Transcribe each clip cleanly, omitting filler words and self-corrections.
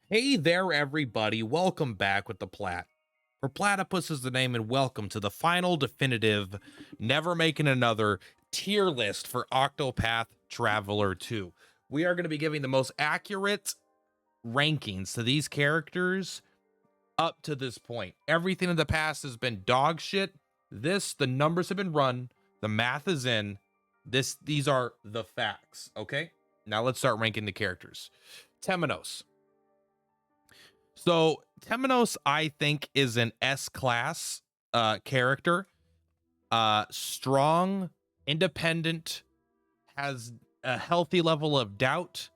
Hey there, everybody. Welcome back with the Plat. Purplatypus is the name, and welcome to the final definitive, never making another tier list for Octopath Traveler 2. We are going to be giving the most accurate rankings to these characters up to this point. Everything in the past has been dog shit. The numbers have been run, the math is in. These are the facts, okay? Now let's start ranking the characters. Temenos. So Temenos, I think, is an S class character. Strong, independent, has a healthy level of doubt.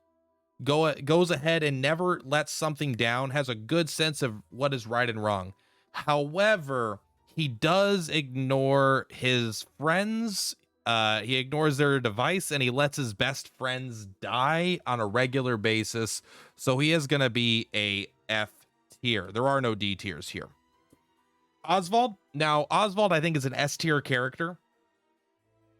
Goes ahead and never lets something down. Has a good sense of what is right and wrong. However, he does ignore his friends. He ignores their advice and he lets his best friends die on a regular basis. So he is going to be a F tier. There are no D tiers here. Oswald. Now, Oswald, I think, is an S tier character.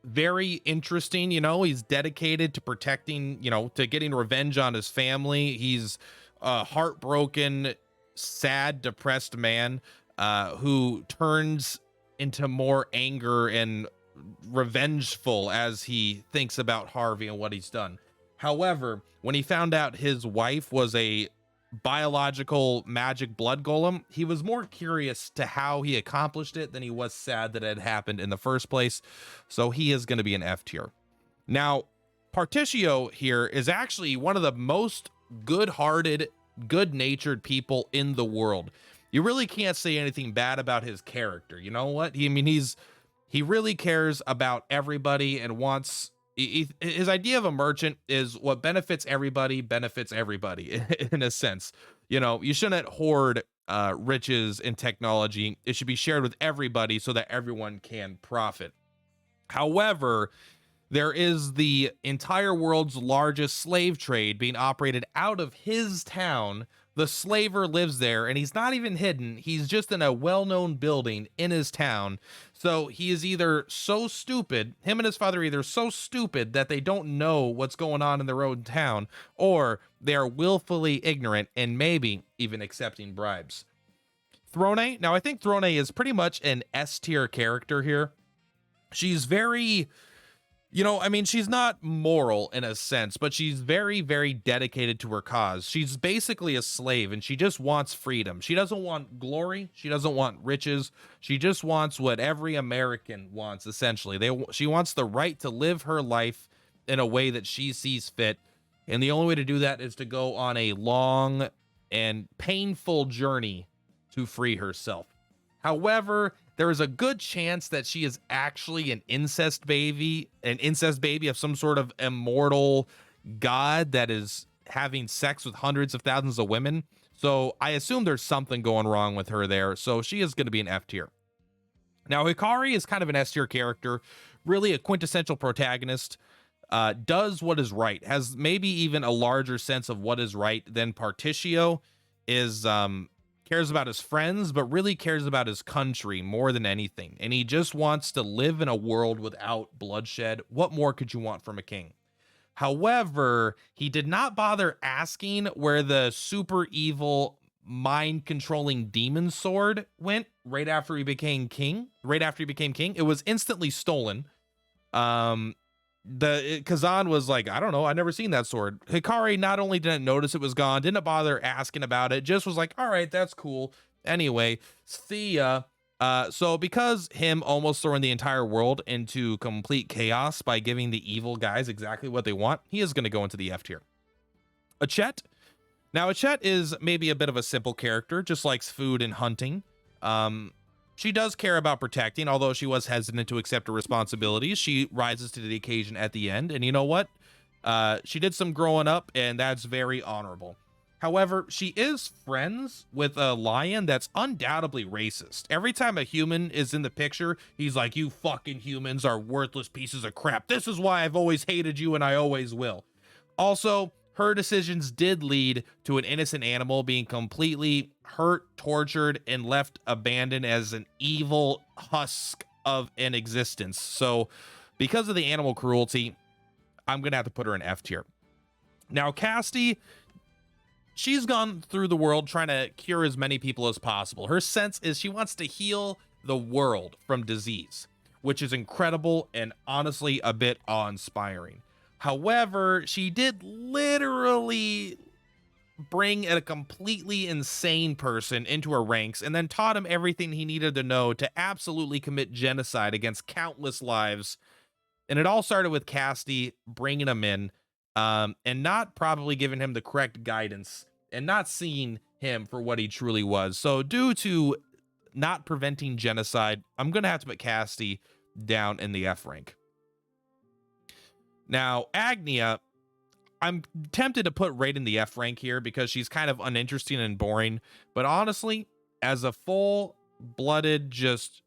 Very interesting. He's dedicated to protecting, to getting revenge on his family. He's a heartbroken, sad, depressed man who turns into more anger and revengeful as he thinks about Harvey and what he's done. However, when he found out his wife was a biological magic blood golem, he was more curious to how he accomplished it than he was sad that it had happened in the first place. So he is going to be an F tier. Now, Particio here is actually one of the most good-hearted, good-natured people in the world. You really can't say anything bad about his character. You know what? He really cares about everybody and wants his idea of a merchant is what benefits everybody in a sense. You shouldn't hoard riches and technology. It should be shared with everybody so that everyone can profit. However, there is the entire world's largest slave trade being operated out of his town. The slaver lives there and he's not even hidden. He's just in a well-known building in his town. So he is either so stupid, him and his father are either so stupid that they don't know what's going on in their own town, or they are willfully ignorant and maybe even accepting bribes. Throne. Now, I think Throne is pretty much an S tier character here. She's very... she's not moral in a sense, but she's very, very dedicated to her cause. She's basically a slave and she just wants freedom. She doesn't want glory. She doesn't want riches. She just wants what every American wants, essentially. She wants the right to live her life in a way that she sees fit. And the only way to do that is to go on a long and painful journey to free herself. However, there is a good chance that she is actually an incest baby of some sort of immortal god that is having sex with hundreds of thousands of women. So I assume there's something going wrong with her there. So she is going to be an F tier. Now, Hikari is kind of an S tier character, really a quintessential protagonist, does what is right, has maybe even a larger sense of what is right than Particio is, cares about his friends, but really cares about his country more than anything. And he just wants to live in a world without bloodshed. What more could you want from a king? However, he did not bother asking where the super evil mind controlling demon sword went right after he became king. It was instantly stolen. Kazan was like, I don't know, I never seen that sword. Hikari not only didn't notice it was gone, didn't bother asking about it, just was like, all right, that's cool. Anyway, see ya. So because him almost throwing the entire world into complete chaos by giving the evil guys exactly what they want, he is going to go into the F tier. Achet. Now, Achet is maybe a bit of a simple character, just likes food and hunting. She does care about protecting, although she was hesitant to accept her responsibilities. She rises to the occasion at the end, and you know what? She did some growing up, and that's very honorable. However, she is friends with a lion that's undoubtedly racist. Every time a human is in the picture, he's like, you fucking humans are worthless pieces of crap. This is why I've always hated you, and I always will. Also, her decisions did lead to an innocent animal being completely hurt, tortured, and left abandoned as an evil husk of an existence. So because of the animal cruelty, I'm going to have to put her in F tier. Now, Casti, she's gone through the world trying to cure as many people as possible. Her sense is she wants to heal the world from disease, which is incredible and honestly a bit awe-inspiring. However, she did literally bring a completely insane person into her ranks and then taught him everything he needed to know to absolutely commit genocide against countless lives. And it all started with Cassidy bringing him in, and not probably giving him the correct guidance and not seeing him for what he truly was. So due to not preventing genocide, I'm going to have to put Cassidy down in the F rank. Now, Agnia, I'm tempted to put right in the F rank here because she's kind of uninteresting and boring. But honestly, as a full-blooded, just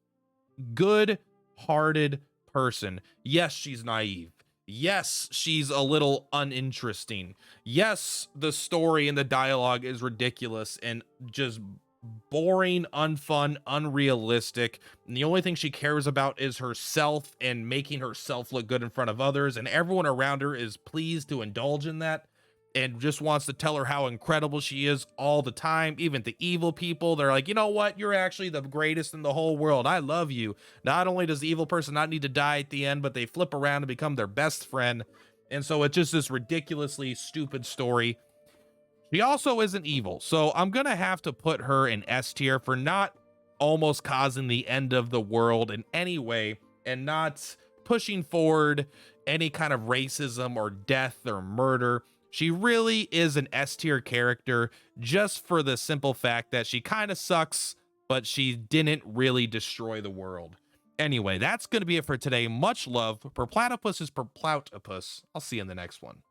good-hearted person, yes, she's naive. Yes, she's a little uninteresting. Yes, the story and the dialogue is ridiculous and just boring, unfun, unrealistic. And the only thing she cares about is herself and making herself look good in front of others. And everyone around her is pleased to indulge in that and just wants to tell her how incredible she is all the time. Even the evil people, they're like, you know what? You're actually the greatest in the whole world. I love you. Not only does the evil person not need to die at the end, but they flip around and become their best friend. And so it's just this ridiculously stupid story. She also isn't evil, so I'm going to have to put her in S tier for not almost causing the end of the world in any way and not pushing forward any kind of racism or death or murder. She really is an S tier character just for the simple fact that she kind of sucks, but she didn't really destroy the world. Anyway, that's going to be it for today. Much love. Purplatypus is Purplatypus. I'll see you in the next one.